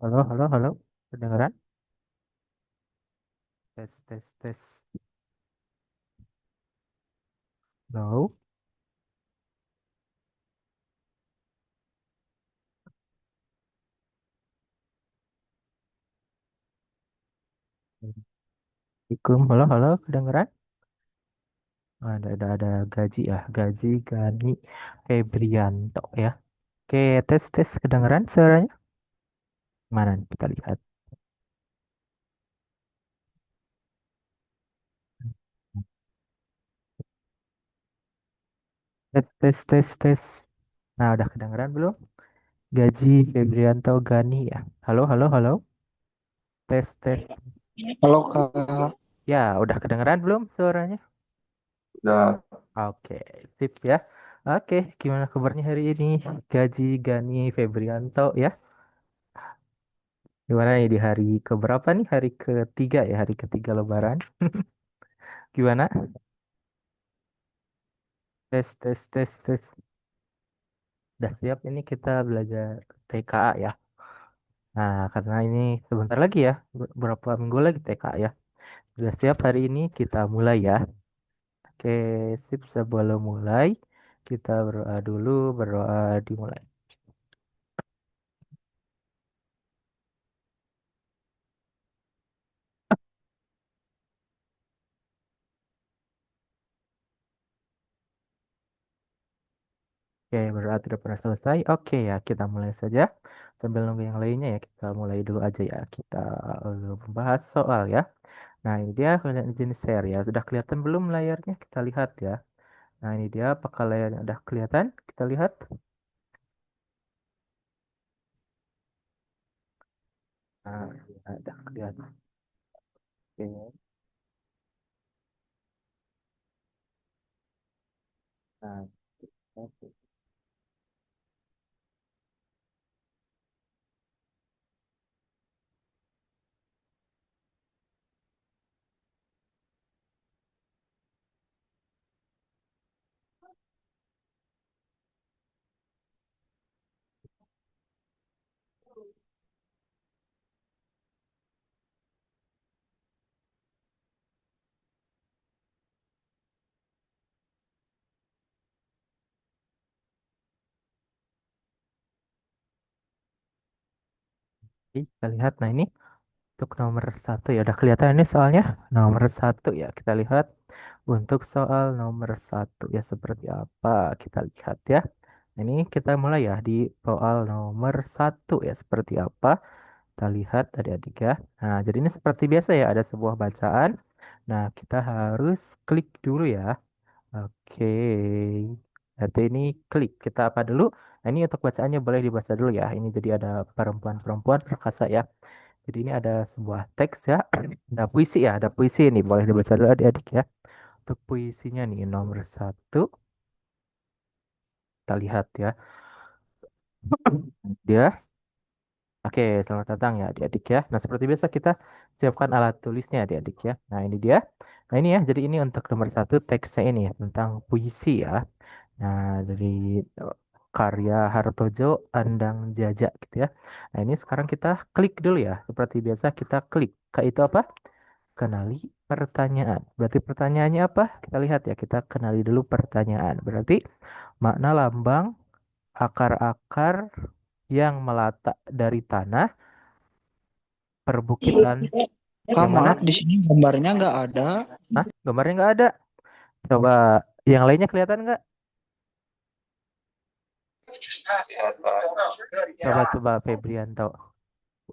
Halo, halo, halo. Kedengeran? Tes, tes, tes. Halo. Assalamualaikum. Halo, halo. Kedengeran? Ada gaji ya. Gaji Gani Febrianto ya. Oke, tes, tes. Kedengeran suaranya? Mana nih? Kita lihat. Tes, tes, tes, tes. Nah, udah kedengeran belum? Gaji Febrianto Gani ya. Halo, halo, halo. Tes, tes. Halo Kak, Ya, udah kedengeran belum suaranya? udah. Oke, sip ya. Oke, gimana kabarnya hari ini? Gaji Gani Febrianto ya. Gimana nih di hari keberapa nih? Hari ketiga ya, hari ketiga Lebaran. Gimana? Tes, tes, tes, tes. Udah siap ini kita belajar TKA ya. Nah, karena ini sebentar lagi ya, beberapa minggu lagi TKA ya. Udah siap hari ini kita mulai ya. Oke, sip sebelum mulai kita berdoa dulu, berdoa dimulai. Oke, berdoa tidak pernah selesai. Oke ya, kita mulai saja. Sambil nunggu yang lainnya ya, kita mulai dulu aja ya. Kita membahas soal ya. Nah, ini dia jenis share ya. Sudah kelihatan belum layarnya? Kita lihat ya. Nah, ini dia apakah layarnya udah kelihatan? Kita lihat. Nah, ya, udah kelihatan. Oke. Nah, oke. Kita lihat. Nah, ini untuk nomor satu ya. Udah kelihatan ini soalnya. Nomor satu ya. Kita lihat. Untuk soal nomor satu ya seperti apa. Kita lihat ya. Ini kita mulai ya di soal nomor satu ya. Seperti apa. Kita lihat adik-adik ya. Nah, jadi ini seperti biasa ya, ada sebuah bacaan. Nah, kita harus klik dulu ya. Oke. Berarti ini klik. Kita apa dulu? Nah, ini untuk bacaannya boleh dibaca dulu ya. Ini jadi ada perempuan-perempuan perkasa ya. Jadi ini ada sebuah teks ya. Ada puisi ya. Ada puisi ini. Boleh dibaca dulu adik-adik ya. Untuk puisinya nih nomor satu. Kita lihat ya. Dia. Oke, selamat datang ya adik-adik ya. Nah, seperti biasa kita siapkan alat tulisnya adik-adik ya. Nah, ini dia. Nah, ini ya. Jadi ini untuk nomor satu teksnya ini ya, tentang puisi ya. Nah, dari eh, karya Hartojo Andang Jaja gitu ya. Nah, ini sekarang kita klik dulu ya. Seperti biasa kita klik. Ke itu apa? Kenali pertanyaan. Berarti pertanyaannya apa? Kita lihat ya. Kita kenali dulu pertanyaan. Berarti makna lambang akar-akar yang melata dari tanah perbukitan Kak yang mana? maaf di sini gambarnya nggak ada. Hah? Gambarnya nggak ada. Coba yang lainnya kelihatan nggak? Coba Febrianto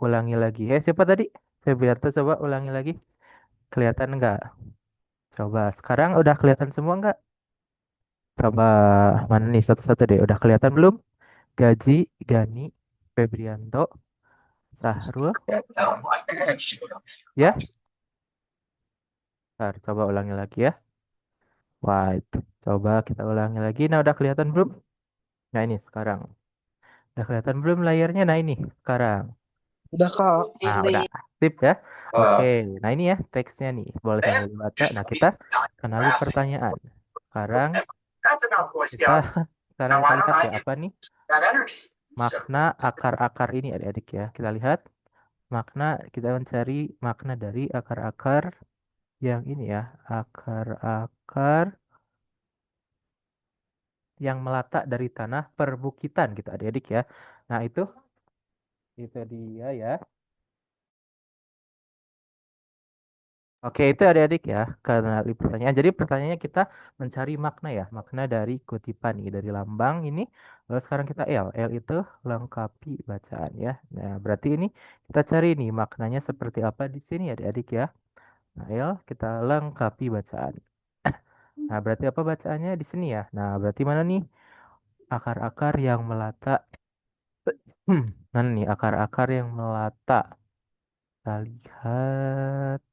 ulangi lagi. Siapa tadi? Febrianto coba ulangi lagi. Kelihatan nggak? Coba sekarang udah kelihatan semua nggak? Coba mana nih satu-satu deh. Udah kelihatan belum? Gaji, Gani, Febrianto, Sahrul. Ya, ntar coba ulangi lagi ya. Wah, itu. Coba kita ulangi lagi. Nah, udah kelihatan belum? Nah, ini sekarang. Udah kelihatan belum layarnya? Nah, ini sekarang. Udah Kak. Nah, udah aktif ya. Oke, nah ini ya teksnya nih. Boleh sambil dibaca. Nah, kita kenali pertanyaan. Sekarang kita sekarang kita lihat ya apa nih? makna akar-akar ini adik-adik ya. Kita lihat makna, kita mencari makna dari akar-akar yang ini ya. Akar-akar yang melata dari tanah perbukitan gitu adik-adik ya. Nah itu dia ya. Oke, itu adik-adik ya, karena di pertanyaan. Jadi pertanyaannya kita mencari makna ya, makna dari kutipan nih, dari lambang ini. Lalu sekarang kita L. L itu lengkapi bacaan ya. Nah, berarti ini kita cari nih maknanya seperti apa di sini adik-adik ya. Nah, L kita lengkapi bacaan. Nah, berarti apa bacaannya di sini ya? Nah, berarti mana nih akar-akar yang melata? Mana nih akar-akar yang melata? Kita lihat.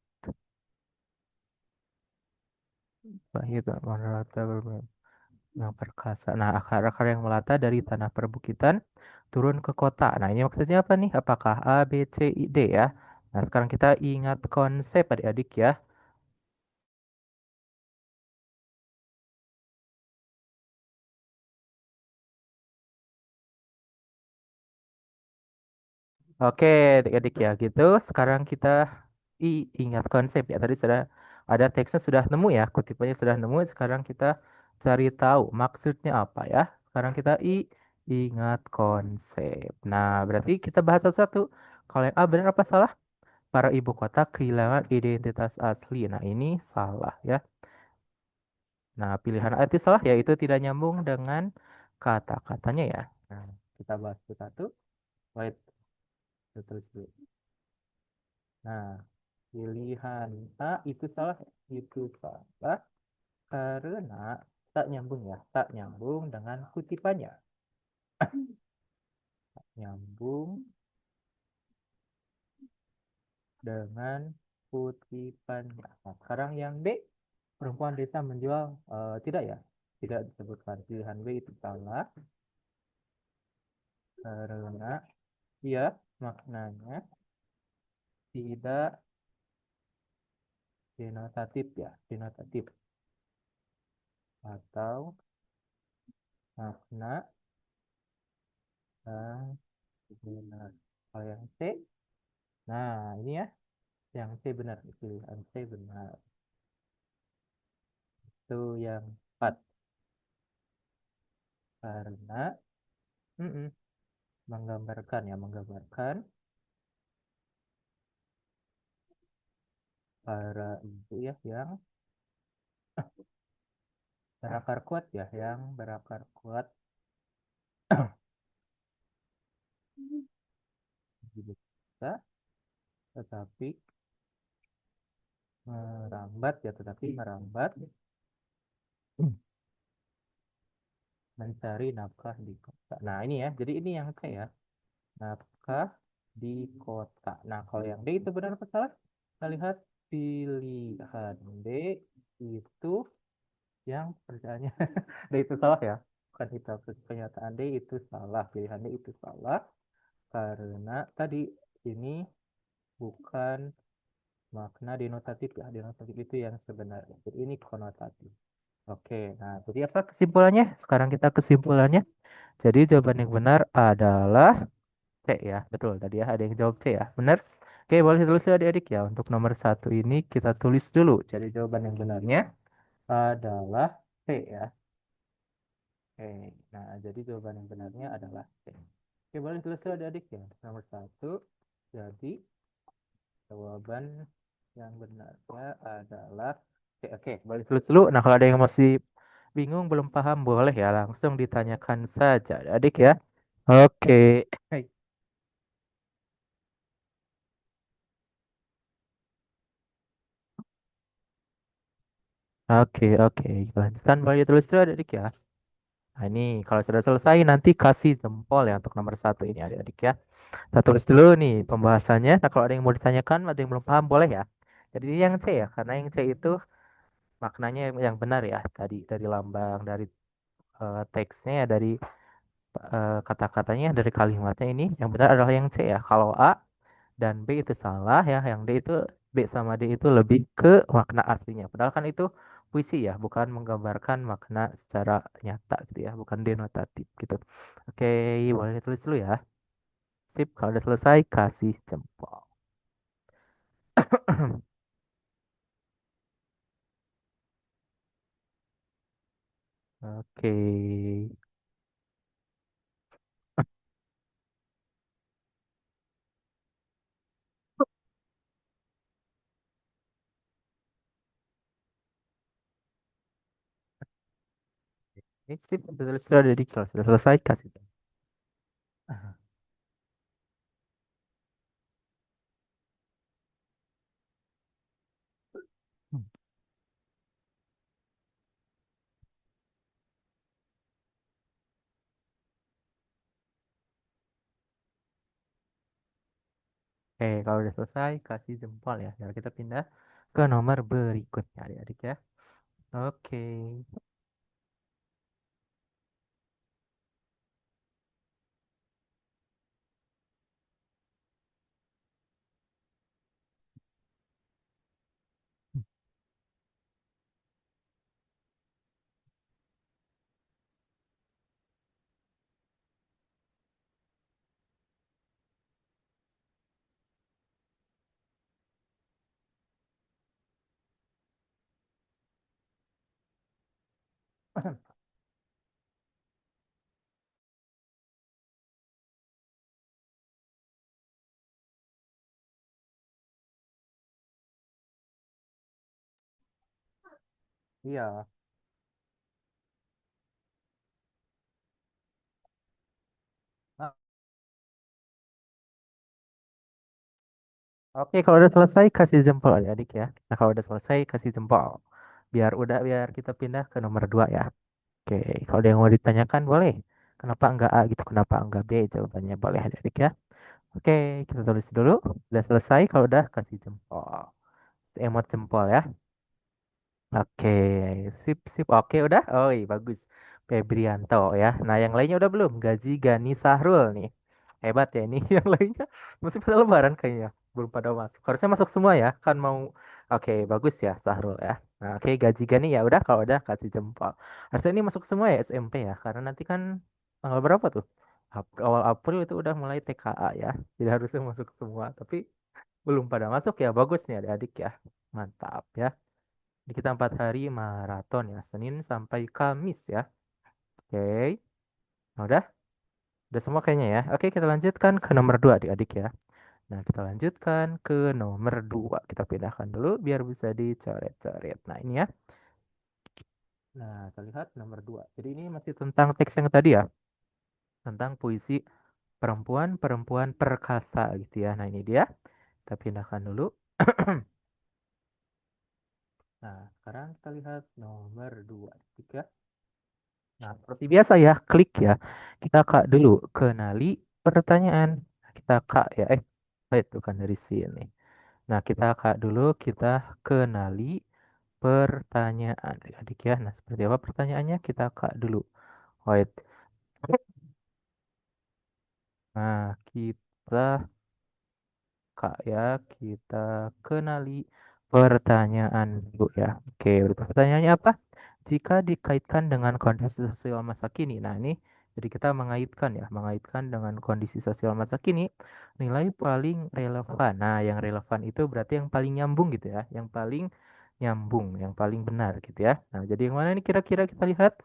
Nah, itu melata yang perkasa. Nah, akar-akar yang melata dari tanah perbukitan turun ke kota. Nah, ini maksudnya apa nih? Apakah A, B, C, I, D ya? Nah, sekarang kita ingat konsep adik-adik ya. Oke, adik-adik ya gitu. Sekarang kita ingat konsep ya. Tadi sudah ada teksnya sudah nemu ya, kutipannya sudah nemu. Sekarang kita cari tahu maksudnya apa ya. Sekarang kita ingat konsep. Nah, berarti kita bahas satu-satu. Kalau yang A benar apa salah? Para ibu kota kehilangan identitas asli. Nah, ini salah ya. Nah, pilihan A itu salah yaitu tidak nyambung dengan kata-katanya ya. Nah, kita bahas satu-satu. Wait, terus dulu. Nah, pilihan A itu salah, itu salah karena tak nyambung ya, tak nyambung dengan kutipannya. Nyambung dengan kutipannya. Nah, sekarang yang B, perempuan desa menjual tidak ya, tidak disebutkan. Pilihan B itu salah karena ya maknanya tidak denotatif ya, denotatif atau makna yang benar. Kalau yang C, nah ini ya, yang C benar, pilihan C benar. Itu yang 4 karena menggambarkan ya, menggambarkan para ibu ya yang berakar kuat ya, yang berakar kuat di desa, tetapi merambat ya, tetapi merambat mencari nafkah di kota. Nah ini ya, jadi ini yang saya nafkah di kota. Nah kalau yang D itu benar apa salah? Kita lihat pilihan D itu yang pertanyaannya D itu salah ya. Bukan kita pernyataan D itu salah. Pilihan D itu salah karena tadi ini bukan makna denotatif ya. Denotatif itu yang sebenarnya. Jadi ini konotatif. Oke, nah jadi apa kesimpulannya? Sekarang kita kesimpulannya. Jadi jawaban yang benar adalah C ya. Betul tadi ya ada yang jawab C ya. Benar? Oke, boleh tulis ya adik-adik ya. Untuk nomor satu ini kita tulis dulu. Jadi jawaban yang benarnya adalah C ya. Oke, nah jadi jawaban yang benarnya adalah C. Oke, boleh tulis ya adik-adik ya. Nomor satu. Jadi jawaban yang benarnya adalah C. Oke, boleh tulis dulu. Nah, kalau ada yang masih bingung, belum paham, boleh ya langsung ditanyakan saja adik ya. Oke. Oke, oke. Lanjutkan boleh tulis dulu adik ya. Nah, ini kalau sudah selesai nanti kasih jempol ya untuk nomor satu ini adik-adik ya. Kita tulis dulu nih pembahasannya. Nah, kalau ada yang mau ditanyakan, ada yang belum paham, boleh ya. Jadi ini yang C ya, karena yang C itu maknanya yang benar ya. Tadi dari lambang, dari teksnya, dari kata-katanya, dari kalimatnya ini yang benar adalah yang C ya. Kalau A dan B itu salah ya. Yang D itu B sama D itu lebih ke makna aslinya. Padahal kan itu puisi ya, bukan menggambarkan makna secara nyata gitu ya, bukan denotatif gitu. Oke, boleh tulis dulu ya. Sip, kalau udah selesai kasih jempol. Oke. Ini sip, sudah jadi kalau sudah selesai kasih jempol. Oke, kalau udah selesai kasih jempol ya. Lalu kita pindah ke nomor berikutnya adik-adik ya. Oke. Iya. Ah, oke, kalau udah selesai kasih jempol adik-adik ya. Nah, kalau udah selesai kasih jempol. Biar kita pindah ke nomor 2 ya. Oke, kalau ada yang mau ditanyakan boleh. Kenapa enggak A gitu, kenapa enggak B? Jawabannya boleh adik-adik ya. Oke, kita tulis dulu. Udah selesai, kalau udah kasih jempol. Emot jempol ya. Oke, sip sip. Oke, udah. Oh, iya, bagus. Febrianto ya. Nah, yang lainnya udah belum? Gaji Gani Sahrul nih. Hebat ya ini. Yang lainnya masih pada lebaran kayaknya. Belum pada masuk. Harusnya masuk semua ya. Kan mau. Oke, bagus ya Sahrul ya. Nah, oke, Gaji Gani ya udah, kalau udah kasih jempol. Harusnya ini masuk semua ya SMP ya. Karena nanti kan tanggal berapa tuh? Awal April itu udah mulai TKA ya. Jadi harusnya masuk semua. Tapi belum pada masuk ya. Bagus nih adik-adik ya. Mantap ya. Jadi kita 4 hari maraton ya, Senin sampai Kamis ya. Oke, nah, udah semua kayaknya ya. Oke, kita lanjutkan ke nomor 2 adik-adik ya. Nah, kita lanjutkan ke nomor 2. Kita pindahkan dulu biar bisa dicoret-coret. Nah, ini ya. Nah, kita lihat nomor 2. Jadi ini masih tentang teks yang tadi ya. Tentang puisi perempuan-perempuan perkasa gitu ya. Nah, ini dia. Kita pindahkan dulu. Nah, sekarang kita lihat nomor 2. Tiga. Nah, seperti biasa ya, klik ya. Kita kak dulu, kenali pertanyaan. Kita kak ya, itu kan dari sini. Nah, kita kak dulu, kita kenali pertanyaan. Adik ya, nah seperti apa pertanyaannya? Kita kak dulu. Wait. Nah, kita Kak ya, kita kenali pertanyaan dulu ya. Oke, udah pertanyaannya apa? Jika dikaitkan dengan kondisi sosial masa kini. Nah, ini jadi kita mengaitkan ya, mengaitkan dengan kondisi sosial masa kini, nilai paling relevan. Nah, yang relevan itu berarti yang paling nyambung gitu ya, yang paling nyambung, yang paling benar gitu ya. Nah, jadi yang mana nih kira-kira kita lihat?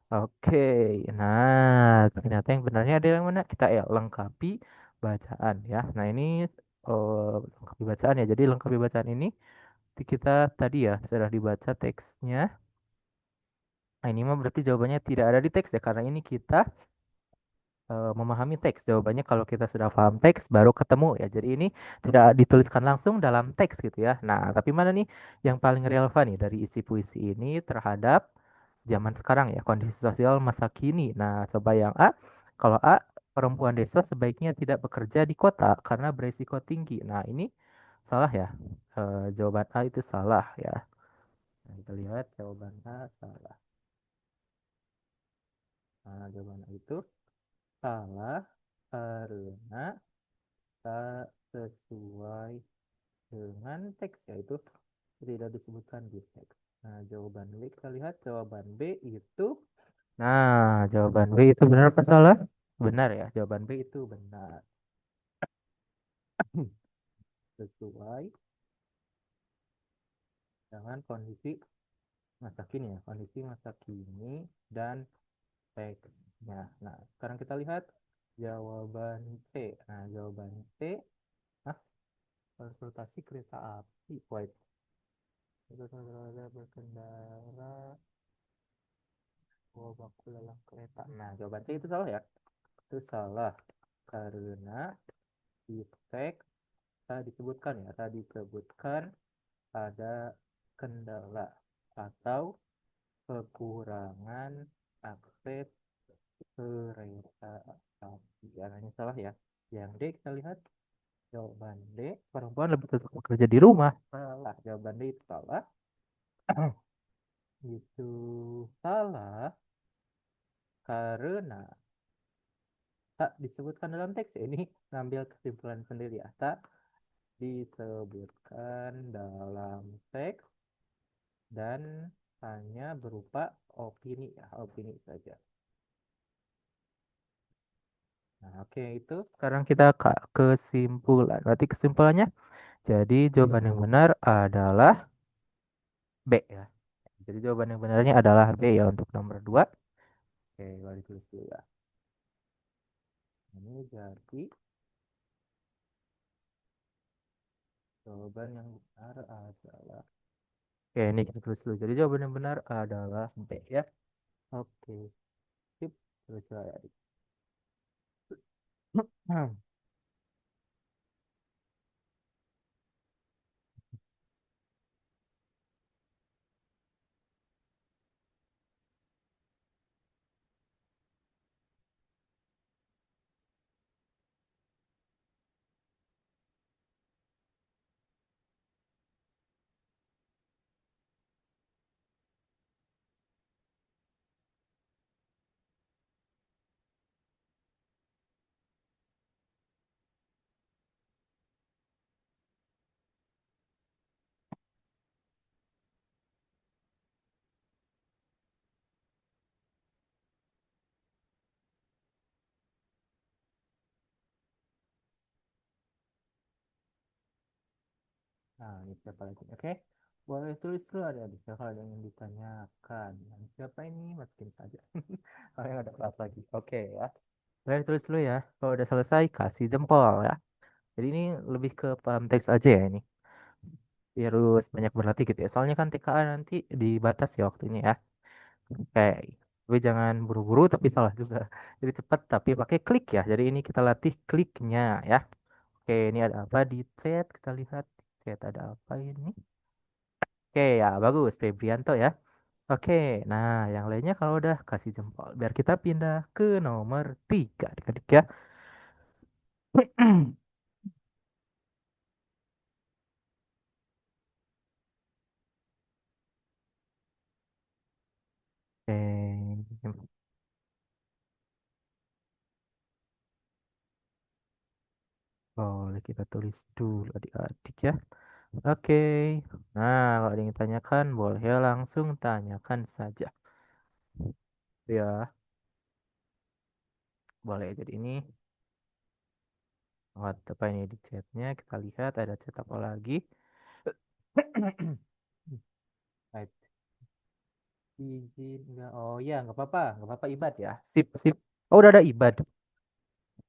Oke, nah ternyata yang benarnya ada yang mana? Kita ya lengkapi bacaan ya. Nah ini lengkapi bacaan ya. Jadi lengkapi bacaan ini kita tadi ya sudah dibaca teksnya. Nah ini mah berarti jawabannya tidak ada di teks ya, karena ini kita memahami teks. Jawabannya kalau kita sudah paham teks baru ketemu ya. Jadi ini tidak dituliskan langsung dalam teks gitu ya. Nah, tapi mana nih yang paling relevan nih dari isi puisi ini terhadap zaman sekarang ya, kondisi sosial masa kini. Nah, coba yang A. Kalau A, perempuan desa sebaiknya tidak bekerja di kota karena beresiko tinggi. Nah, ini salah ya. Jawaban A itu salah ya. Nah, kita lihat jawaban A salah. Nah, jawaban A itu salah karena tak sesuai dengan teks, yaitu tidak disebutkan di teks. Nah, jawaban B kita lihat jawaban B itu. Nah, jawaban B itu benar apa salah? Benar ya, jawaban B itu benar. Sesuai dengan kondisi masa kini ya, kondisi masa kini dan teksnya. Nah, sekarang kita lihat jawaban C. Nah, jawaban C, ah, transportasi kereta api. Wait, berkendara, bawa baku lelang kereta. Nah, jawaban C itu salah ya? Itu salah karena di teks tadi disebutkan ya, tadi disebutkan ada kendala atau kekurangan akses kereta api. Caranya salah ya. Yang D kita lihat jawaban D, perempuan lebih cocok bekerja di rumah. Salah, jawaban D itu salah. Itu salah karena tak disebutkan dalam teks ya. Ini ngambil kesimpulan sendiri ya. Tak disebutkan dalam teks dan hanya berupa opini ya, opini saja. Nah, oke itu sekarang kita ke kesimpulan. Berarti kesimpulannya, jadi jawaban yang benar adalah B ya. Jadi jawaban yang benarnya adalah B ya untuk nomor 2. Oke, lalu ditulis dulu ya. Ini jadi jawaban yang benar adalah. Oke, ini kita tulis dulu. Jadi jawaban yang benar adalah B ya. Oke, sip. Terus ya. Nah, ini siapa lagi? Oke. Boleh tulis dulu ada siapa ada yang ditanyakan. Dan siapa ini? Masukin saja. Kalau yang ada kelas lagi. Oke ya. Boleh tulis dulu ya. Kalau udah selesai, kasih jempol ya. Jadi ini lebih ke paham teks aja ya ini. Biar harus banyak berlatih gitu ya. Soalnya kan TKA nanti dibatas ya waktunya ya. Oke. Tapi jangan buru-buru tapi salah juga. Jadi cepat tapi pakai klik ya. Jadi ini kita latih kliknya ya. Oke, ini ada apa di chat? Kita lihat di chat ada apa ini? Oke ya, bagus. Febrianto ya. Oke, nah yang lainnya kalau udah kasih jempol. Biar kita pindah ke nomor 3 adik-adik ya. Oke, boleh kita tulis dulu adik-adik ya. Oke, nah kalau ada yang tanyakan boleh ya langsung tanyakan saja. Ya, boleh. Jadi ini, apa ini di chatnya? Kita lihat ada chat apa lagi. Right. Izin enggak? Oh ya, nggak apa-apa, nggak apa-apa Ibad ya. Sip, sip. Oh udah ada Ibad.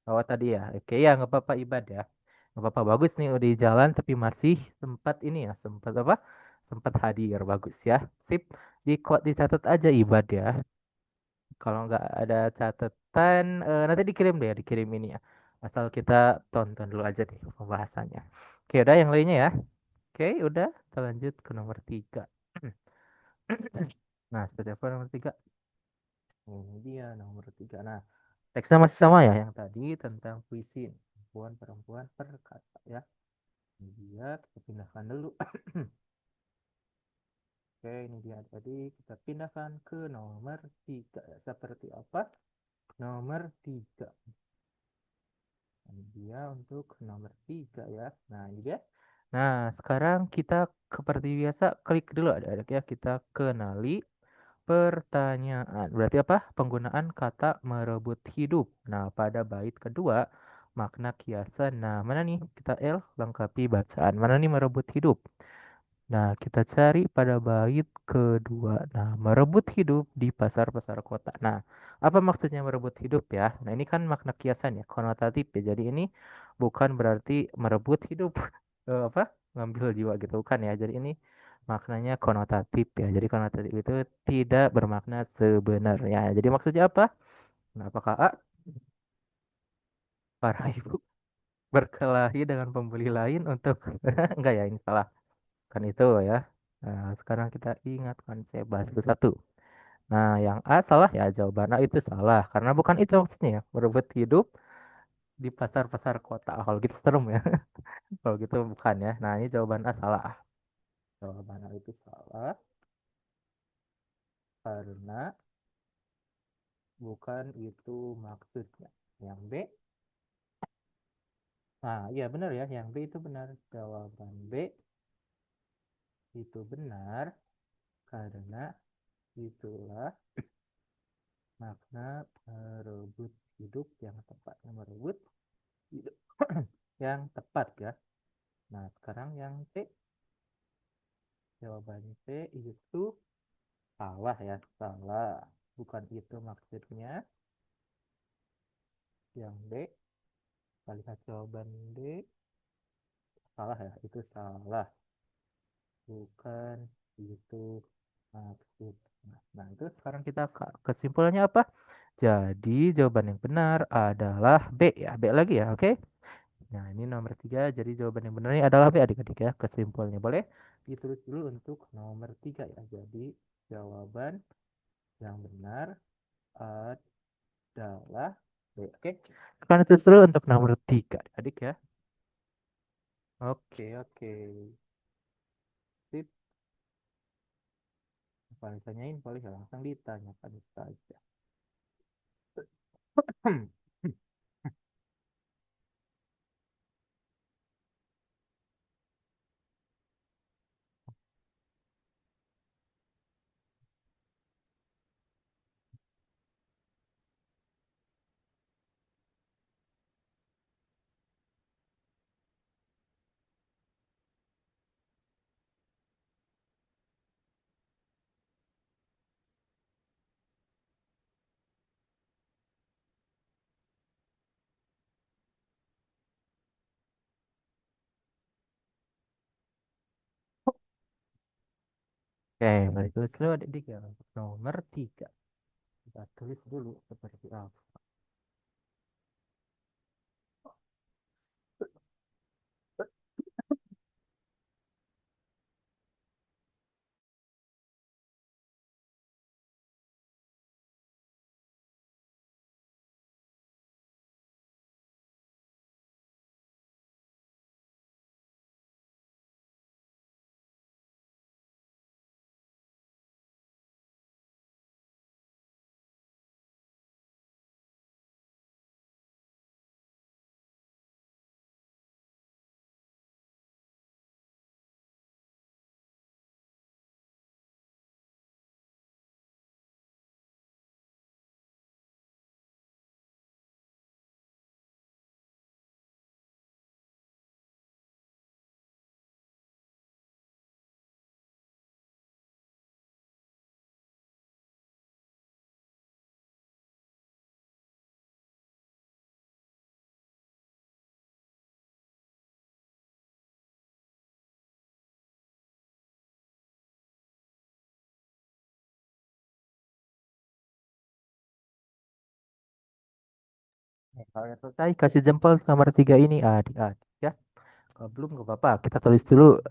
Oh tadi ya. Oke ya, nggak apa-apa Ibad ya. Nggak apa-apa, bagus nih udah di jalan tapi masih sempat ini ya, sempat apa? Sempat hadir, bagus ya. Sip. Di dicatat aja Ibad ya. Kalau nggak ada catatan, nanti dikirim deh, dikirim ini ya. Asal kita tonton dulu aja nih pembahasannya. Oke, udah yang lainnya ya. Oke, udah. Kita lanjut ke nomor 3. Nah, seperti apa nomor 3? Ini dia nomor 3. Nah, teksnya masih sama ya yang tadi tentang puisi perempuan perkata ya. Ini dia kita pindahkan dulu. Oke, ini dia tadi kita pindahkan ke nomor 3 ya. Seperti apa? Nomor 3. Ini dia untuk nomor 3 ya. Nah, ini dia. Nah, sekarang kita seperti biasa klik dulu adik-adik ya. Kita kenali pertanyaan. Berarti apa? Penggunaan kata merebut hidup. Nah, pada bait kedua, makna kiasan. Nah, mana nih? Kita lengkapi bacaan. Mana nih merebut hidup? Nah, kita cari pada bait kedua. Nah, merebut hidup di pasar-pasar kota. Nah, apa maksudnya merebut hidup ya? Nah, ini kan makna kiasan ya, konotatif ya. Jadi ini bukan berarti merebut hidup apa? Ngambil jiwa gitu bukan ya. Jadi ini maknanya konotatif ya. Jadi konotatif itu tidak bermakna sebenarnya. Jadi maksudnya apa? Nah, apakah A, para ibu berkelahi dengan pembeli lain untuk enggak ya, ini salah. Kan itu ya. Nah, sekarang kita ingat konsep bahasa satu. Nah, yang A salah ya, jawaban A itu salah. Karena bukan itu maksudnya ya, berebut hidup di pasar-pasar kota. Kalau gitu serem ya. Kalau gitu bukan ya. Nah, ini jawaban A salah. Jawaban A itu salah karena bukan itu maksudnya. Yang B, nah iya benar ya, yang B itu benar. Jawaban B itu benar karena itulah makna merebut hidup yang tepatnya merebut hidup yang tepat ya. Nah, sekarang yang C, jawaban C itu salah ya, salah. Bukan itu maksudnya. Yang D, kita lihat jawaban D, salah ya, itu salah. Bukan itu maksudnya. Nah, itu sekarang kita kesimpulannya apa? Jadi jawaban yang benar adalah B ya, B lagi ya, oke? Nah, ini nomor tiga. Jadi jawaban yang benarnya adalah B adik-adik ya. Kesimpulannya boleh ditulis dulu untuk nomor tiga ya. Jadi jawaban yang benar adalah B. Oke. Sekarang tulis dulu untuk nomor tiga adik ya. Oke, oke. Sip. Apa ditanyain boleh ya, langsung ditanyakan saja. Oke, balik tulis dulu adik-adik ya. Untuk nomor tiga. Kita tulis dulu seperti apa. Nih, kalau udah selesai, kasih jempol nomor tiga ini adik-adik ya. Kalau belum nggak apa-apa, kita tulis dulu.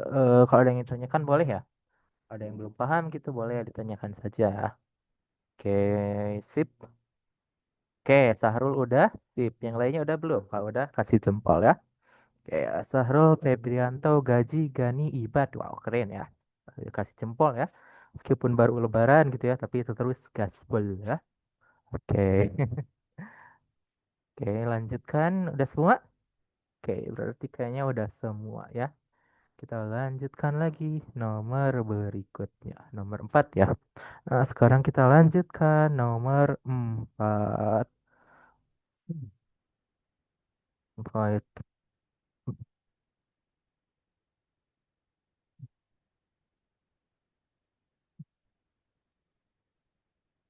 Kalau ada yang ditanyakan boleh ya. Ada yang belum paham gitu boleh ditanyakan saja. Oke, sip. Oke, Sahrul udah, sip. Yang lainnya udah belum? Kalau udah, kasih jempol ya. Oke, Sahrul, Febrianto, Gaji, Gani, Ibad. Wow, keren ya. Kasih jempol ya. Meskipun baru lebaran gitu ya, tapi itu terus gaspol ya. Oke. Oke, lanjutkan. Udah semua? Oke, berarti kayaknya udah semua ya. Kita lanjutkan lagi nomor berikutnya. Nomor 4 ya. Nah, sekarang kita lanjutkan nomor 4. Right.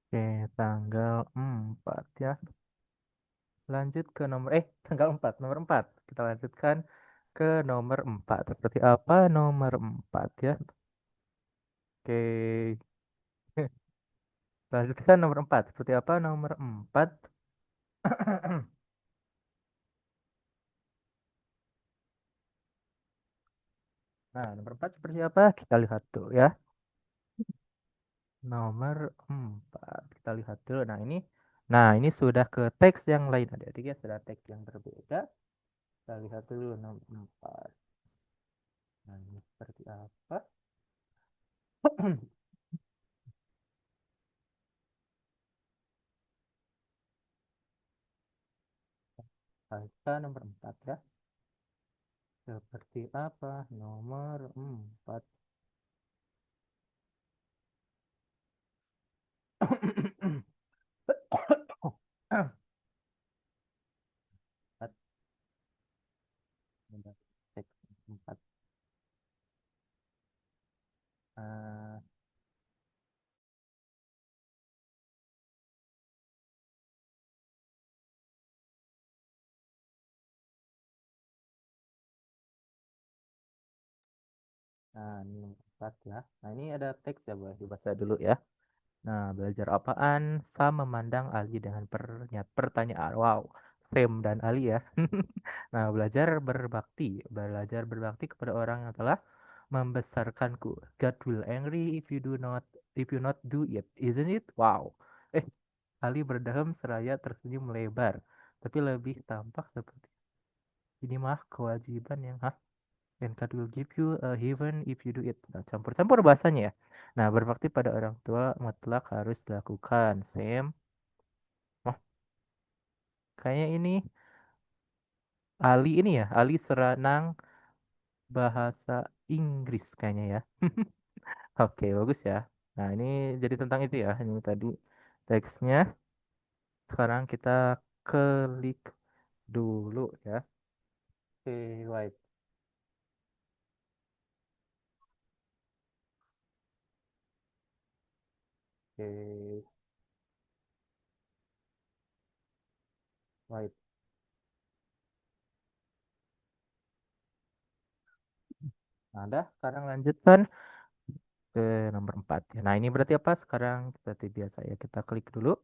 Oke, tanggal 4 ya. Lanjut ke nomor tanggal 4, nomor 4. Kita lanjutkan ke nomor 4. Seperti apa nomor 4 ya? Oke. Lanjutkan nomor 4. Seperti apa nomor 4? Nah, nomor 4 seperti apa? Kita lihat tuh ya. Nomor 4. Kita lihat dulu. Nah, ini sudah ke teks yang lain. Adik-adik ya, sudah teks yang berbeda. Kita lihat dulu nomor 4. Nah, ini seperti apa? Baca nomor 4 ya. Seperti apa nomor 4? Empat. Teks 4. Eh, Nah, ini nomor 4 ya. Nah, ini ada teks ya, boleh dibaca dulu ya. Nah, belajar apaan? Sam memandang Ali dengan pertanyaan. Wow, Sam dan Ali ya. Nah, belajar berbakti kepada orang yang telah membesarkanku. God will angry if you not do it, isn't it? Wow. Eh, Ali berdeham seraya tersenyum lebar, tapi lebih tampak seperti ini mah kewajiban yang and God will give you a heaven if you do it. Nah, campur-campur bahasanya ya. Nah, berbakti pada orang tua mutlak harus dilakukan. Sam, oh, kayaknya ini Ali ini ya, Ali Seranang bahasa Inggris kayaknya ya. Oke, bagus ya. Nah, ini jadi tentang itu ya. Ini tadi teksnya. Sekarang kita klik dulu ya. Oke, white. Oke, white. Nah, dah, sekarang lanjutkan ke nomor 4 ya. Nah, ini berarti apa? Sekarang seperti biasa ya, kita klik dulu.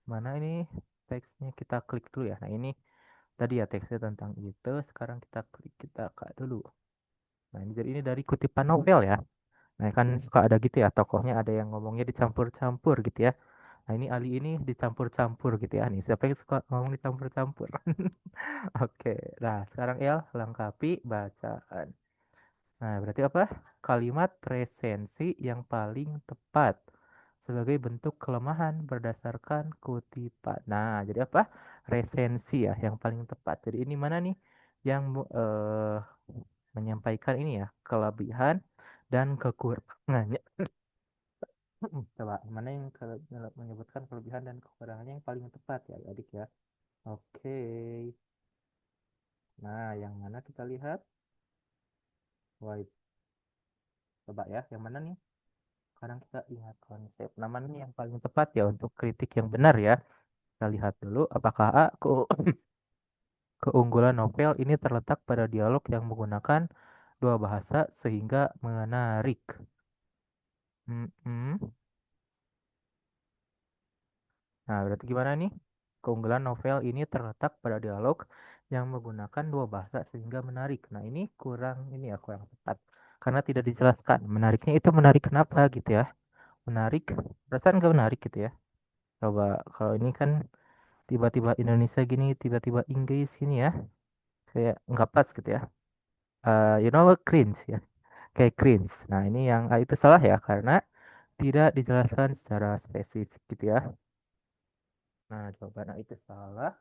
Mana ini teksnya, kita klik dulu ya. Nah, ini tadi ya teksnya tentang itu. Sekarang kita klik, kita kak dulu. Nah, ini jadi ini dari kutipan novel ya. Nah, kan suka ada gitu ya, tokohnya ada yang ngomongnya dicampur-campur gitu ya. Nah, ini Ali ini dicampur-campur gitu ya. Nih, siapa yang suka ngomong dicampur-campur? Oke, nah sekarang El lengkapi bacaan. Nah, berarti apa? Kalimat resensi yang paling tepat sebagai bentuk kelemahan berdasarkan kutipan. Nah, jadi apa? Resensi ya yang paling tepat. Jadi ini mana nih yang menyampaikan ini ya, kelebihan dan kekurangannya. Coba mana yang menyebutkan kelebihan dan kekurangannya yang paling tepat ya, adik ya. Oke. Nah, yang mana kita lihat? Wah, coba ya, yang mana nih? Sekarang kita ingat konsep. Namanya yang paling tepat ya untuk kritik yang benar ya. Kita lihat dulu apakah keunggulan novel ini terletak pada dialog yang menggunakan dua bahasa sehingga menarik. Mm-mm. Nah, berarti gimana nih? Keunggulan novel ini terletak pada dialog yang menggunakan dua bahasa sehingga menarik. Nah, ini kurang tepat. Karena tidak dijelaskan. Menariknya itu menarik kenapa gitu ya. Menarik, perasaan gak menarik gitu ya. Coba kalau ini kan tiba-tiba Indonesia gini, tiba-tiba Inggris gini ya. Kayak nggak pas gitu ya. You know cringe ya. Kayak cringe. Nah, ini yang itu salah ya karena tidak dijelaskan secara spesifik gitu ya. Nah, coba nah itu salah.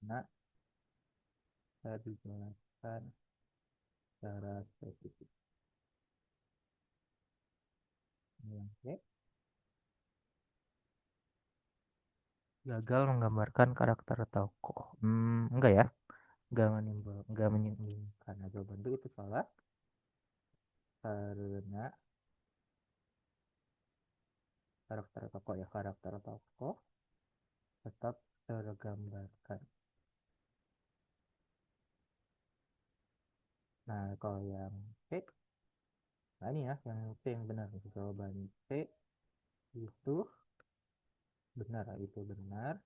Nah, bisa dijelaskan secara spesifik. Oke. Gagal menggambarkan karakter tokoh. Enggak ya. Enggak menyembunyikan. Nah, jawaban itu salah karena karakter tokoh tetap tergambarkan. Nah, kalau yang C, nah ini ya, yang C yang benar. Jawaban C itu benar, itu benar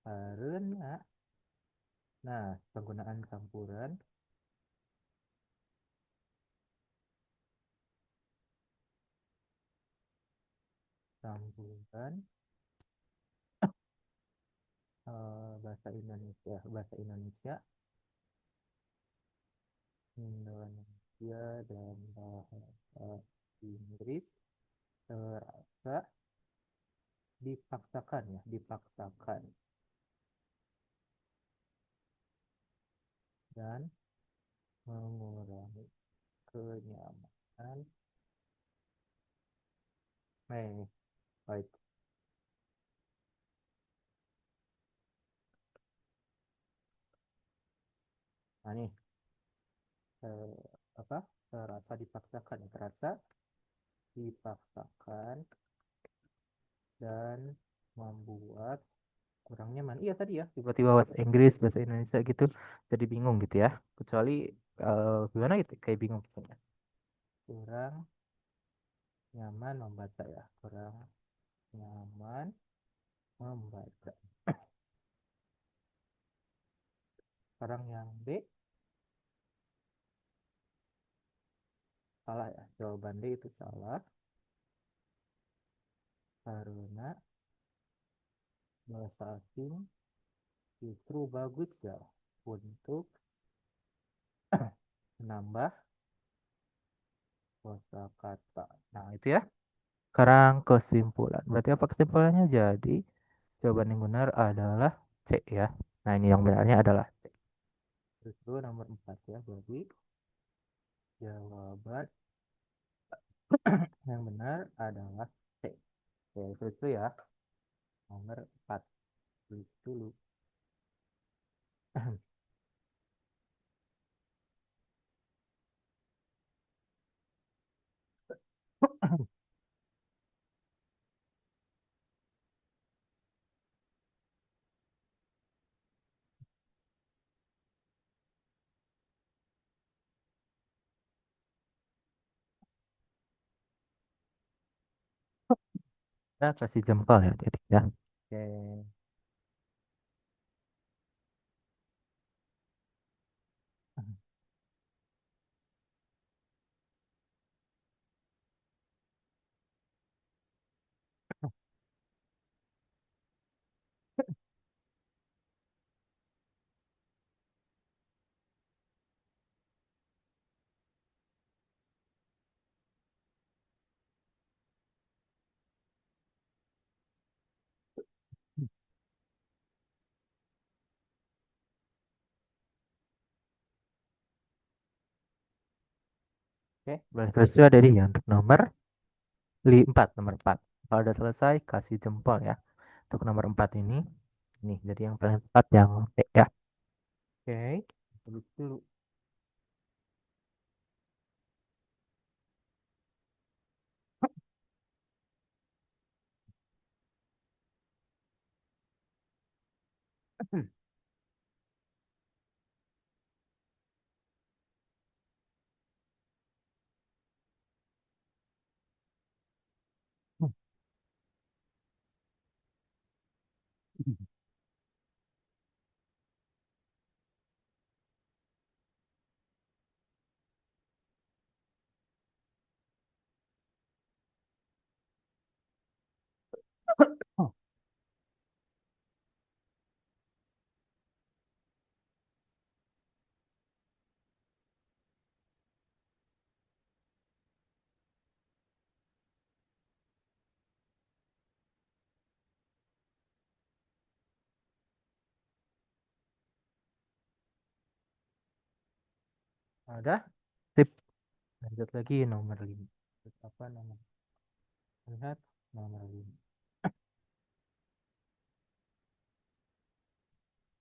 karena, nah, penggunaan campuran bahasa Indonesia dan bahasa Inggris terasa dipaksakan dan mengurangi kenyamanan. Baik. Nah, nih, eh, apa? Terasa dipaksakan dan membuat kurang nyaman. Iya tadi ya, tiba-tiba bahasa Inggris, bahasa Indonesia gitu, jadi bingung gitu ya. Kecuali gimana gitu, kayak bingung gitu ya. Kurang nyaman membaca ya, kurang nyaman membaca. Sekarang yang D, salah ya. Jawaban D itu salah karena bahasa asing justru bagus ya untuk menambah kosakata. Nah, itu ya. Sekarang kesimpulan. Berarti apa kesimpulannya? Jadi jawaban yang benar adalah C ya. Nah, ini yang benarnya adalah C. Terus itu nomor 4 ya. Jadi jawaban yang benar adalah C. Oke, terus itu ya. Nomor 4. Tulis dulu. Kita kasih jempol ya. Jadi ya. Oke. Oke. Boleh terus itu ada di yang untuk nomor 4. Nomor 4. Kalau udah selesai, kasih jempol ya. Untuk nomor 4 ini. Nih, jadi yang paling tepat yang C ya. Oke. Tulis dulu. Ada? Sip. Lanjut lagi nomor 5. Terus apa nomor? Lihat nomor 5.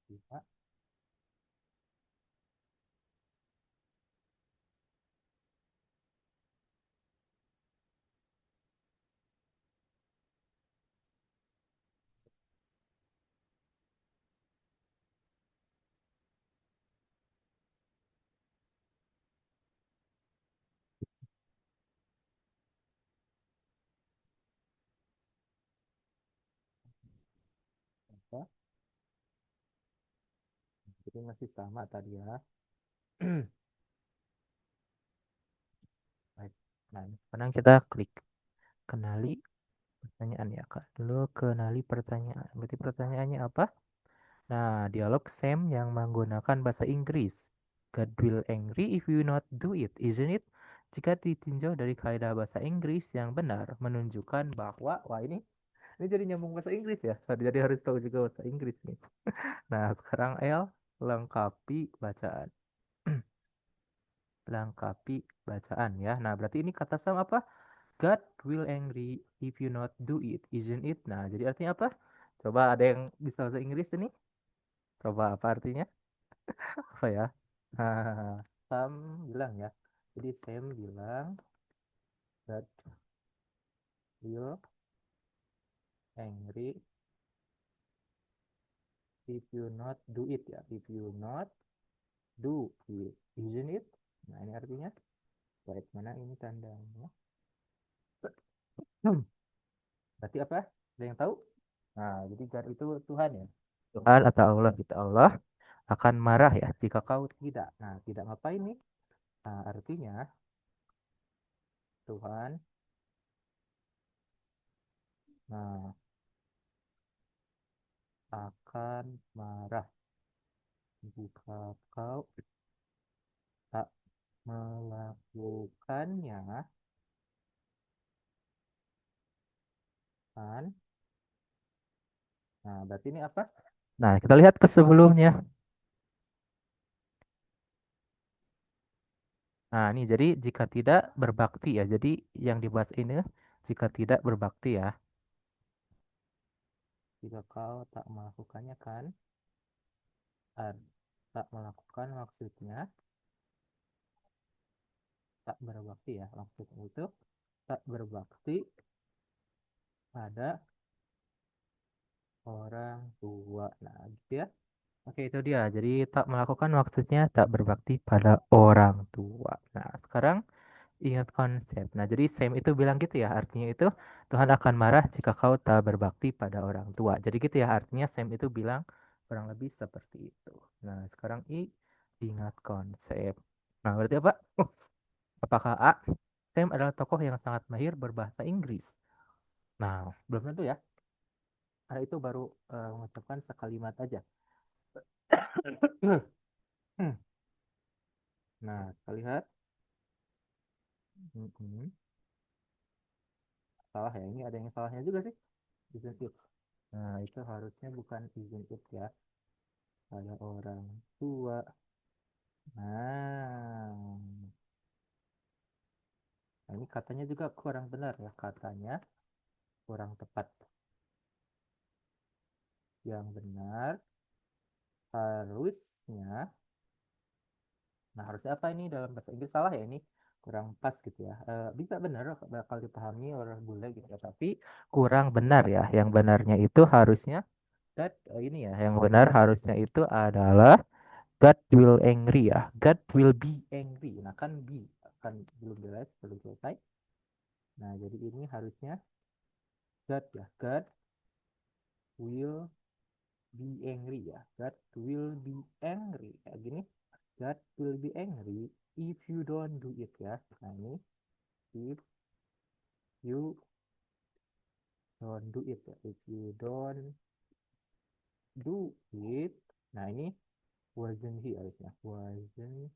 Bisa. Apa? Jadi masih sama tadi ya. Baik. Nah, sekarang kita klik kenali pertanyaan ya Kak. Dulu kenali pertanyaan. Berarti pertanyaannya apa? Nah, dialog Sam yang menggunakan bahasa Inggris. God will angry if you not do it, isn't it? Jika ditinjau dari kaidah bahasa Inggris yang benar, menunjukkan bahwa, wah ini jadi nyambung bahasa Inggris ya. Jadi harus tahu juga bahasa Inggris nih. Nah, sekarang L, lengkapi bacaan. Lengkapi bacaan ya. Nah, berarti ini kata Sam apa? God will angry if you not do it, isn't it? Nah, jadi artinya apa? Coba ada yang bisa bahasa Inggris ini? Coba apa artinya? Apa ya? Sam bilang ya. Jadi Sam bilang God will angry if you not do it ya. If you not do it, isn't it? Nah, ini artinya baik mana ini tandanya? Hmm. Berarti apa? Ada yang tahu? Nah, jadi God itu Tuhan ya. Tuhan atau Allah kita Allah akan marah ya jika kau tidak. Nah, tidak ngapain nih? Nah, artinya Tuhan nah akan marah jika kau tak melakukannya kan. Nah, berarti ini apa? Nah, kita lihat ke sebelumnya. Nah, ini jadi jika tidak berbakti ya. Jadi yang dibahas ini jika tidak berbakti ya. Jika kau tak melakukannya kan. Tak melakukan maksudnya tak berbakti ya. Maksudnya itu tak berbakti pada orang tua. Nah, gitu ya. Oke, itu dia. Jadi tak melakukan maksudnya tak berbakti pada orang tua. Nah, sekarang ingat konsep. Nah, jadi Sam itu bilang gitu ya. Artinya itu Tuhan akan marah jika kau tak berbakti pada orang tua. Jadi gitu ya. Artinya Sam itu bilang kurang lebih seperti itu. Nah, sekarang ingat konsep. Nah, berarti apa? Apakah A? Sam adalah tokoh yang sangat mahir berbahasa Inggris. Nah, belum tentu ya. Karena itu baru mengucapkan sekalimat aja. Nah, kita lihat. Mm-mm. Salah ya, ini ada yang salahnya juga sih. Isn't it? Nah, itu harusnya bukan isn't it ya. Pada orang tua. Nah, nah, ini katanya juga kurang benar ya. Katanya kurang tepat. Yang benar harusnya. Nah, harusnya apa ini dalam bahasa Inggris salah ya ini? Kurang pas gitu ya. Bisa benar bakal dipahami orang bule gitu ya. Tapi kurang benar ya. Yang benarnya itu harusnya ini ya. Yang benar harusnya itu adalah God will angry ya. God will be angry. Nah kan be kan belum jelas, belum selesai. Nah jadi ini harusnya God ya. God will be angry ya. God will be angry. Kayak gini. God will be angry if you don't do it ya. Nah ini if you don't do it ya. If you don't do it. Nah ini wasn't he harusnya. Wasn't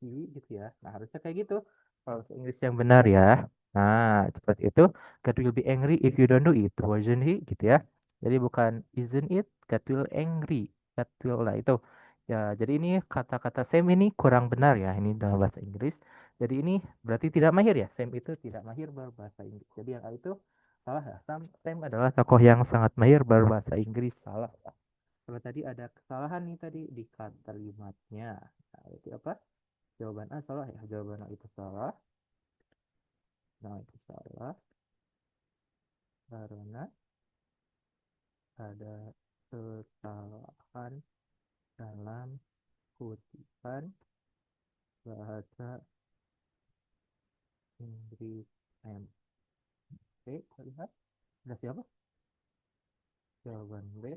gitu ya. Nah, harusnya kayak gitu. Kalau bahasa Inggris yang benar ya. Nah, seperti itu. God will be angry if you don't do it. Wasn't he? Gitu ya. Jadi bukan isn't it? God will angry. God will lah itu. Ya, jadi ini kata-kata same ini kurang benar ya, ini dalam bahasa Inggris. Jadi ini berarti tidak mahir ya, Sam itu tidak mahir berbahasa Inggris. Jadi yang A itu salah ya, Sam adalah tokoh yang sangat mahir berbahasa Inggris, salah ya. Kalau tadi ada kesalahan nih tadi di kalimatnya. Nah, itu apa? Jawaban A salah ya, jawaban A itu salah. Nah, itu salah karena ada kesalahan dalam kutipan bahasa Inggris. Oke, kita lihat. Ada siapa? Jawaban B.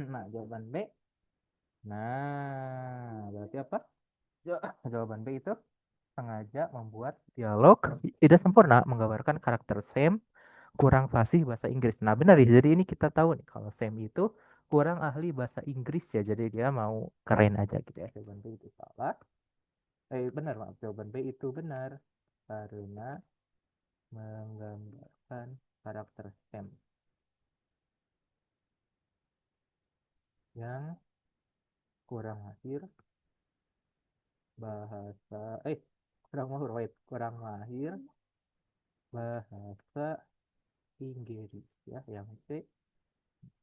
Nah, jawaban B. Nah, berarti apa? Jawaban B itu sengaja membuat dialog tidak sempurna, menggambarkan karakter Sam kurang fasih bahasa Inggris. Nah, benar ya. Jadi ini kita tahu nih kalau Sam itu kurang ahli bahasa Inggris ya. Jadi dia mau keren aja gitu ya. Jawaban B itu salah. Benar, maaf. Jawaban B itu benar karena menggambarkan karakter Sam yang kurang mahir bahasa kurang mahir wait kurang mahir bahasa Inggris ya yang C.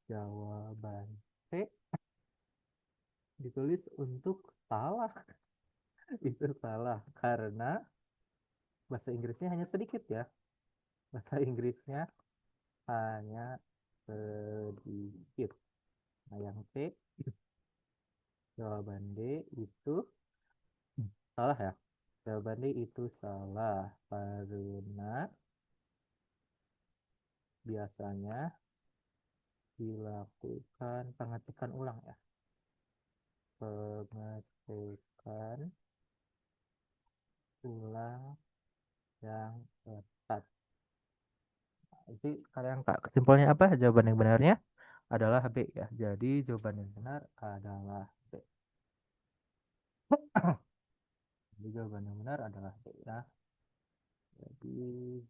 Jawaban C ditulis untuk salah. Itu salah karena bahasa Inggrisnya hanya sedikit ya, bahasa Inggrisnya hanya sedikit. Nah yang C, jawaban D itu salah ya, jawaban D itu salah karena biasanya dilakukan pengecekan ulang ya, pengecekan ulang yang tepat. Jadi kalian kak kesimpulannya apa? Jawaban yang benarnya adalah B ya. Jadi jawaban yang benar adalah B. Jadi jawaban yang benar adalah B ya. Jadi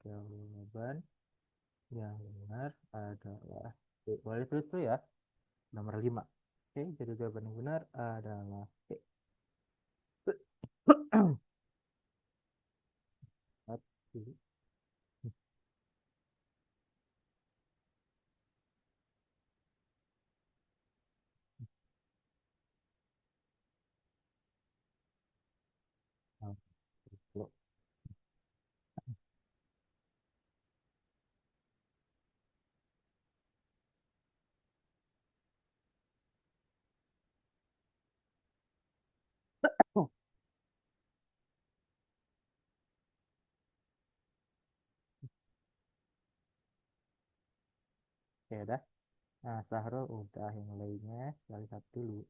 jawaban yang benar adalah B. Boleh tulis tuh ya. Nomor 5. Oke, jadi jawaban yang benar adalah B. Oke, dah. Nah, Sahrul udah yang lainnya kita lihat dulu.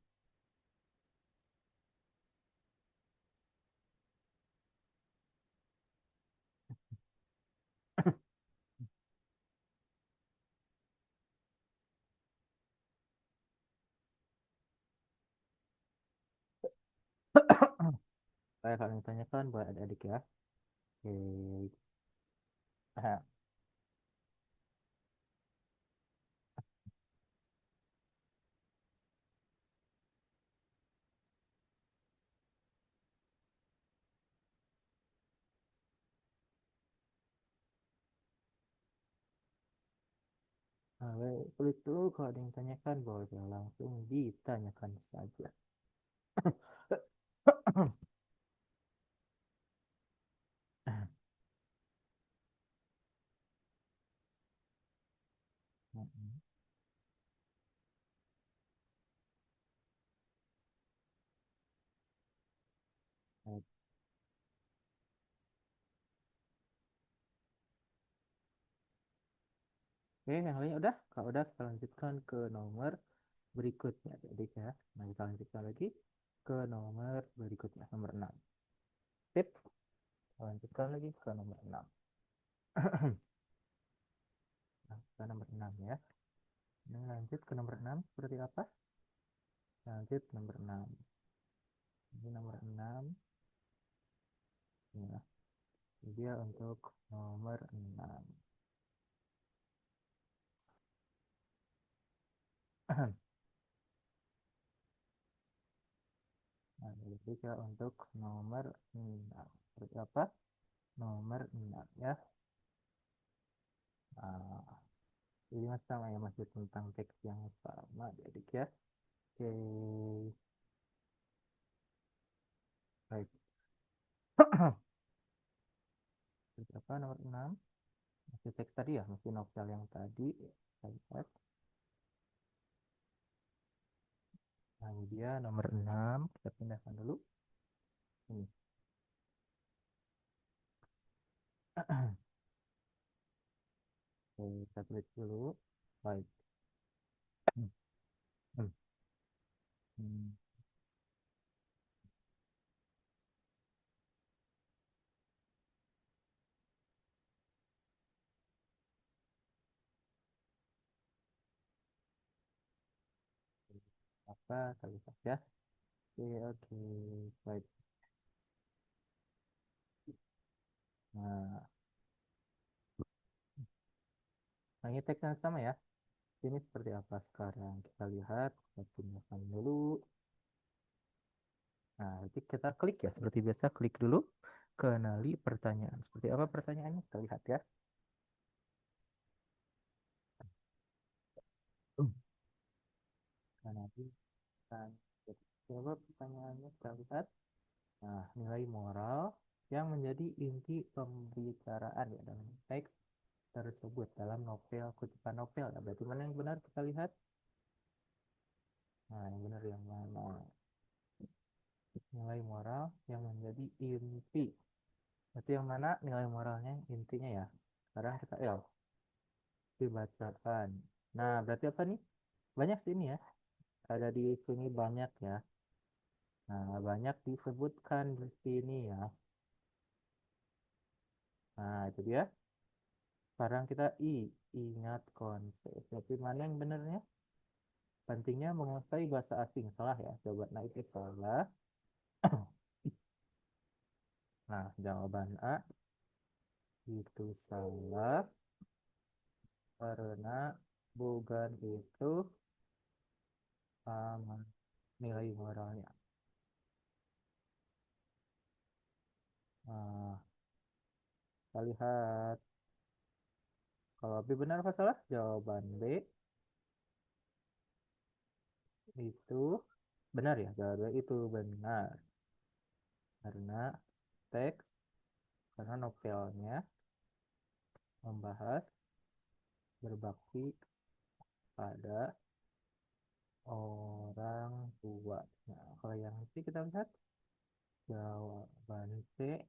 Saya kalian tanyakan buat adik-adik ya. Oke. Nah, tulis dulu kalau ada yang tanyakan boleh langsung ditanyakan saja. Oke, yang lainnya udah. Kalau udah, kita lanjutkan ke nomor berikutnya, adik ya. Nah, kita lanjutkan lagi ke nomor berikutnya, nomor 6. Tip, kita lanjutkan lagi ke nomor 6. Nah, ke nomor 6 ya. Ini lanjut ke nomor 6, seperti apa? Lanjut nomor 6. Ini nomor 6. Ya, ini dia untuk nomor 6. Nah, jadi untuk nomor 6. Seperti apa? Nomor 6 ya. Nah, ini masih sama ya, masih tentang teks yang sama jadi ya. Oke, baik. Seperti apa nomor 6? Masih teks tadi ya, masih novel yang tadi. Kita lihat. Nah, ini dia nomor 6. Kita pindahkan dulu. Ini. Oke, kita tulis dulu. Baik. Hmm, hmm, hmm. Apa kali saja. Oke, oke. Baik. Nah, nah, ini teks yang sama ya. Ini seperti apa sekarang? Kita lihat. Kita pindahkan dulu. Nah, nanti kita klik ya. Seperti biasa, klik dulu. Kenali pertanyaan. Seperti apa pertanyaannya? Kita lihat ya. Kenali. Coba pertanyaannya kita lihat. Nah, nilai moral yang menjadi inti pembicaraan ya dalam teks tersebut dalam novel, kutipan novel ya. Berarti mana yang benar kita lihat? Nah, yang benar yang mana? Nilai moral yang menjadi inti. Berarti yang mana nilai moralnya intinya ya? Sekarang kita dibacakan. Nah, berarti apa nih? Banyak sih ini ya. Ada di sini banyak ya. Nah, banyak disebutkan di sini ya. Nah, itu dia. Sekarang kita ingat konsep. Tapi mana yang benarnya? Pentingnya menguasai bahasa asing. Salah ya. Coba, nah itu salah. Nah, jawaban A itu salah karena bukan itu sama nilai moralnya. Nah, kita lihat. Kalau B benar apa salah? Jawaban B itu benar ya. Jawaban B itu benar. Karena teks, karena novelnya membahas berbakti pada orang tua. Nah, kalau yang C kita lihat jawaban C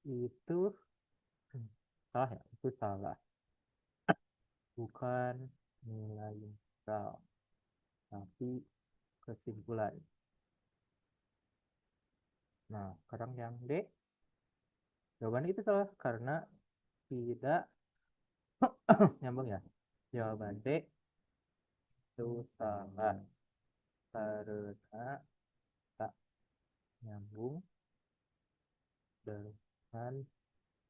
itu salah ya, itu salah. Bukan nilai moral, tapi kesimpulan. Nah, sekarang yang D, jawaban itu salah karena tidak nyambung ya. Jawaban D itu salah karena tak nyambung dengan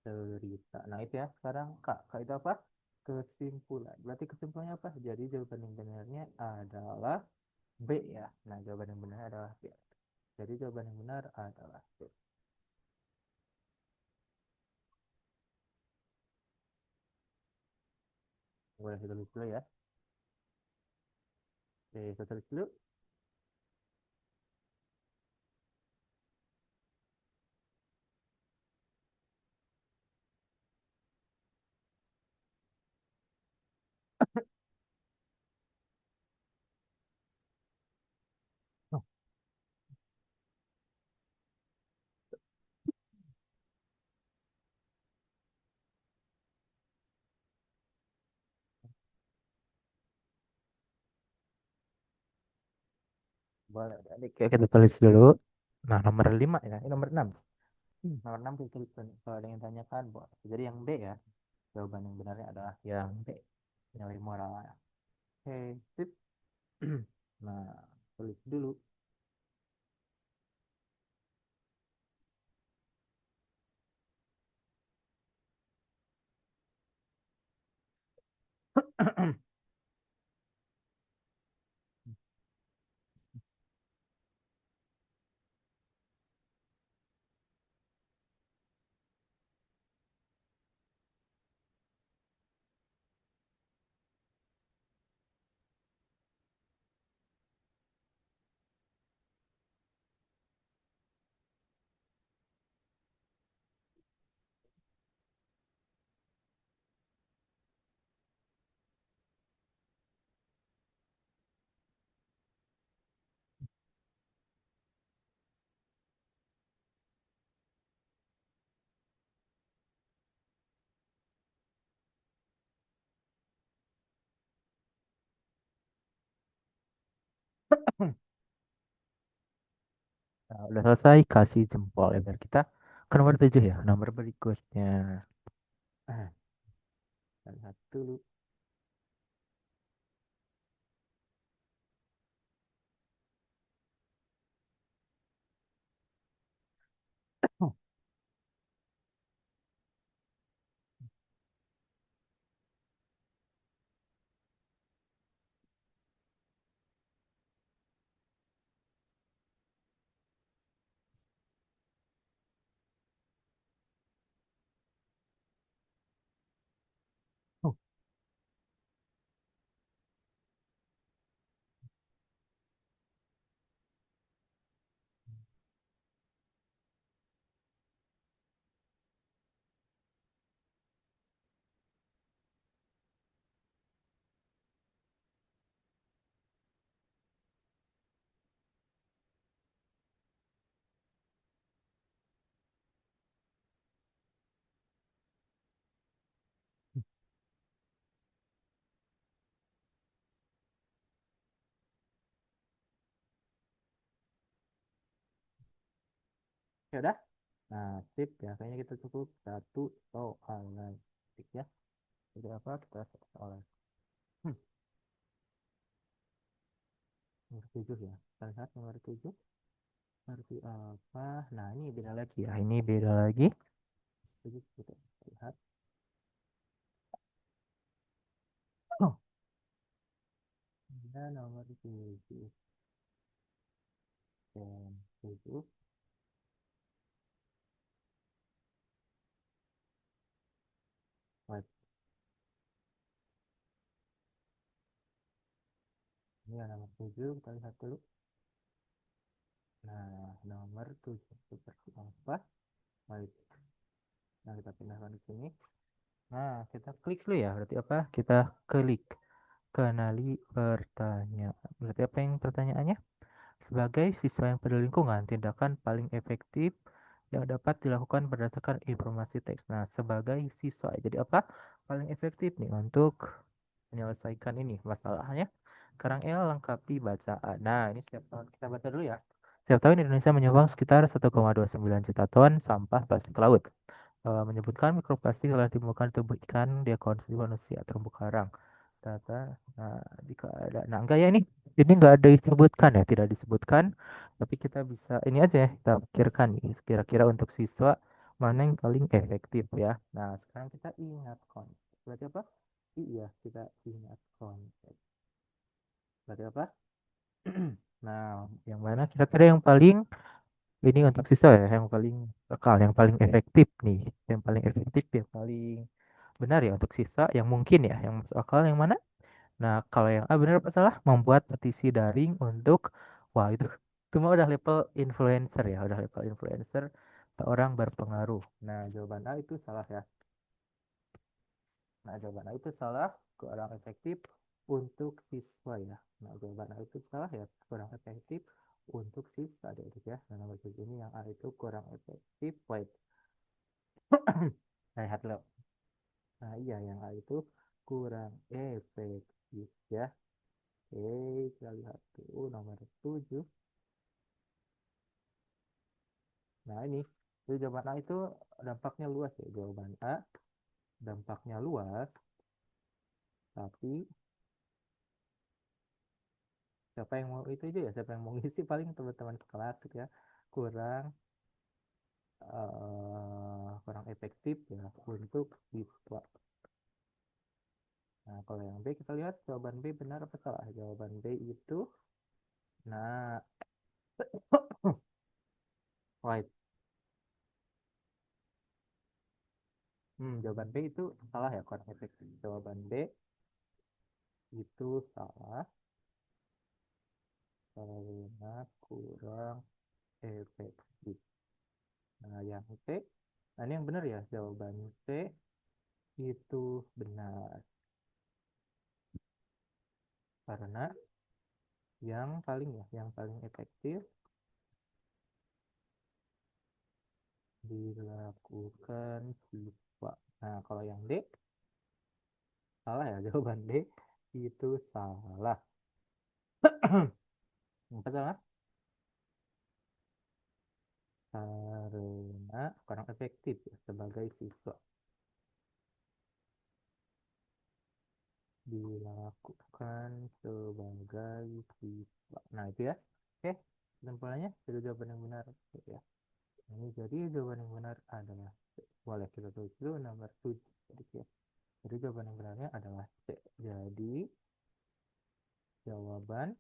cerita. Nah, itu ya. Sekarang Kak, Kak itu apa? Kesimpulan. Berarti kesimpulannya apa? Jadi jawaban yang benarnya adalah B ya. Nah, jawaban yang benar adalah B. Jadi jawaban yang benar adalah B. Boleh kita tulis dulu ya. Oke, kita tulis dulu. Oh, boleh. Oke, kita tulis dulu. Nah, nomor 5 ya. Ini nomor 6. Nomor 6 kita tulis. Kalau ada yang tanyakan, boleh. Jadi yang B ya. Jawaban yang benarnya adalah yang B. Nilai moral. Oke, sip. Nah, tulis dulu. Nah, udah selesai, kasih jempol ya biar kita ke nomor 7 ya. Nomor berikutnya. Ah, kita lihat dulu. Oh, oh, ya udah. Nah, tip ya, kayaknya kita cukup satu soal lagi ya. Jadi apa? Kita soal hmm, nomor 7 ya. Kita lihat nomor 7. Arti apa? Nah, ini beda lagi ya. Ini beda lagi. Jadi kita lihat. Oh, ada nomor 7. Dan 7. Wait, ini yang nomor 7. Kita lihat dulu. Nah, nomor 7 seperti apa? Baik. Nah, kita pindahkan ke sini. Nah, kita klik dulu ya. Berarti apa? Kita klik. Kenali pertanyaan. Berarti apa yang pertanyaannya? Sebagai siswa yang peduli lingkungan, tindakan paling efektif yang dapat dilakukan berdasarkan informasi teks. Nah, sebagai siswa, jadi apa? Paling efektif nih untuk menyelesaikan ini masalahnya. Sekarang L lengkapi bacaan. Nah, ini setiap tahun kita baca dulu ya. Setiap tahun Indonesia menyumbang sekitar 1,29 juta ton sampah plastik ke laut. Menyebutkan mikroplastik telah ditemukan di tubuh ikan dia konsumsi manusia terumbu karang. Data, nah, jika ada, nah enggak ya ini enggak ada disebutkan ya, tidak disebutkan, tapi kita bisa ini aja ya, kita pikirkan nih, kira-kira untuk siswa mana yang paling efektif ya. Nah, sekarang kita ingat konsep. Berarti apa? Iya, kita ingat konsep. Berarti apa? Nah, yang mana kira-kira yang paling ini untuk siswa ya, yang paling lokal, yang paling efektif nih, yang paling efektif, yang paling benar ya untuk siswa, yang mungkin ya, yang masuk akal yang mana? Nah, kalau yang A benar apa salah? Membuat petisi daring untuk, wah itu mah udah level influencer ya, udah level influencer, orang berpengaruh. Nah, jawaban A itu salah ya. Nah, jawaban A itu salah, kurang efektif untuk siswa ya. Nah, jawaban A itu salah ya, kurang efektif untuk siswa adik-adik ya. Nah, nomor 7 ini yang A itu kurang efektif. Wait, saya lihat dulu. Nah, iya yang A itu kurang efektif ya. Oke, kita lihat tuh nomor 7. Nah, ini. Jadi jawaban A itu dampaknya luas ya. Jawaban A dampaknya luas, tapi siapa yang mau itu aja ya, siapa yang mau ngisi paling teman-teman kelas gitu ya. Kurang kurang efektif ya untuk siswa. Nah, kalau yang B kita lihat jawaban B benar apa salah? Jawaban B itu nah right. Jawaban B itu salah ya, kurang efektif. Jawaban B itu salah karena kurang efektif. Nah, yang C, nah ini yang benar ya, jawaban C itu benar. Karena yang paling efektif dilakukan siswa. Nah, kalau yang D, salah ya, jawaban D itu salah. Yang pertama, karena kurang efektif ya, sebagai siswa dilakukan sebagai siswa. Nah, itu ya. Oke, kesimpulannya jadi jawaban yang benar. Oke, ya. Ini jadi jawaban yang benar adalah C. Boleh kita tulis dulu nomor 7. Jadi, ya. Jadi jawaban yang benarnya adalah C. Jadi jawaban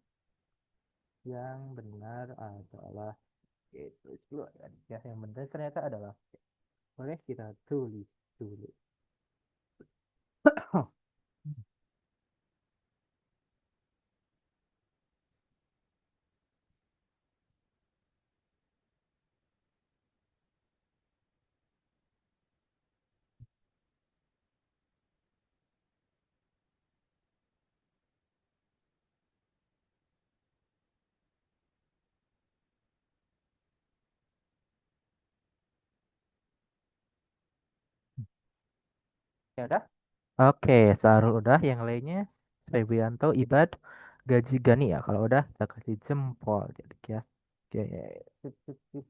yang benar adalah C. Tulis dulu ya. Ya, yang benar ternyata adalah C. Boleh kita tulis dulu. Ya udah. Oke, Sarul udah. Yang lainnya Febrianto, Ibad, Gaji Gani ya. Kalau udah kita kasih jempol. Jadi ya. Oke. Sip, sip, sip.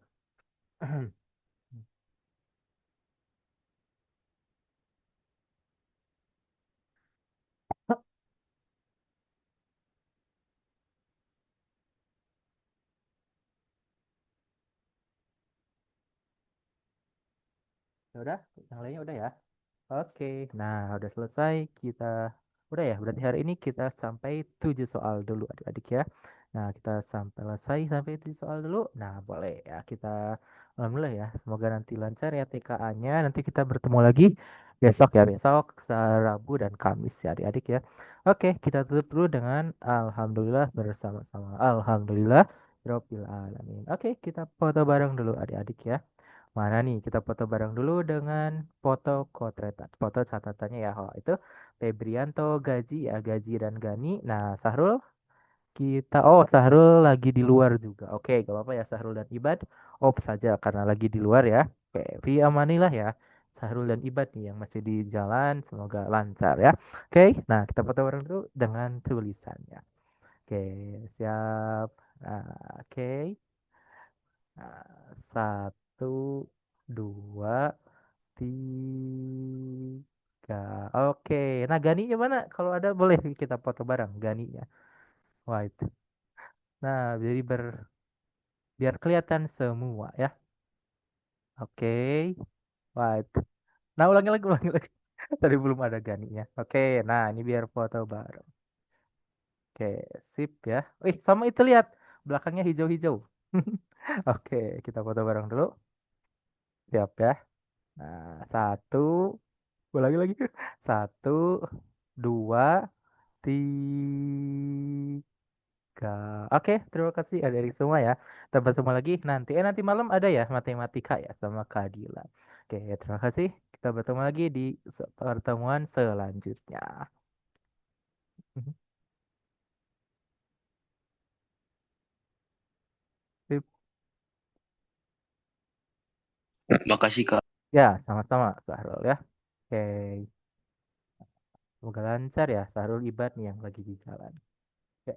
Ya udah. Yang lainnya udah ya. Oke, nah udah selesai kita. Udah ya, berarti hari ini kita sampai 7 soal dulu adik-adik ya. Nah, kita sampai selesai sampai 7 soal dulu. Nah, boleh ya kita alhamdulillah ya. Semoga nanti lancar ya TKA-nya. Nanti kita bertemu lagi besok ya, besok Rabu dan Kamis ya adik-adik ya. Oke, kita tutup dulu dengan alhamdulillah bersama-sama. Alhamdulillah Rabbil alamin. Oke, kita foto bareng dulu adik-adik ya. Mana nih? Kita foto bareng dulu dengan foto kotretan. Foto catatannya ya. Oh, itu Febrianto, Gaji ya, Gaji dan Gani. Nah, Sahrul kita Sahrul lagi di luar juga. Oke, gak apa-apa ya Sahrul dan Ibad. Off saja karena lagi di luar ya. Oke, fi amanilah ya. Sahrul dan Ibad nih yang masih di jalan, semoga lancar ya. Oke, nah kita foto bareng dulu dengan tulisannya. Oke, siap. Nah, oke. Nah, satu, dua, tiga. Oke, nah Ganinya mana? Kalau ada boleh kita foto bareng Ganinya. Wah itu. Nah, jadi biar kelihatan semua ya. Oke. Wah itu. Nah, ulangi lagi, ulangi lagi. Tadi belum ada Ganinya. Oke, nah ini biar foto bareng. Oke, sip ya. Wih, sama itu lihat. Belakangnya hijau-hijau. Oke, kita foto bareng dulu. Siap ya. Nah, satu. Ulangi lagi. Satu, dua, tiga. Oke, terima kasih adik-adik semua ya. Tambah semua lagi nanti. Nanti malam ada ya matematika ya sama keadilan. Oke, terima kasih. Kita bertemu lagi di pertemuan selanjutnya. Sip. Makasih Kak. Ya, sama-sama Sahrul ya. Oke, semoga lancar ya Sahrul Ibad nih yang lagi di jalan. Oke.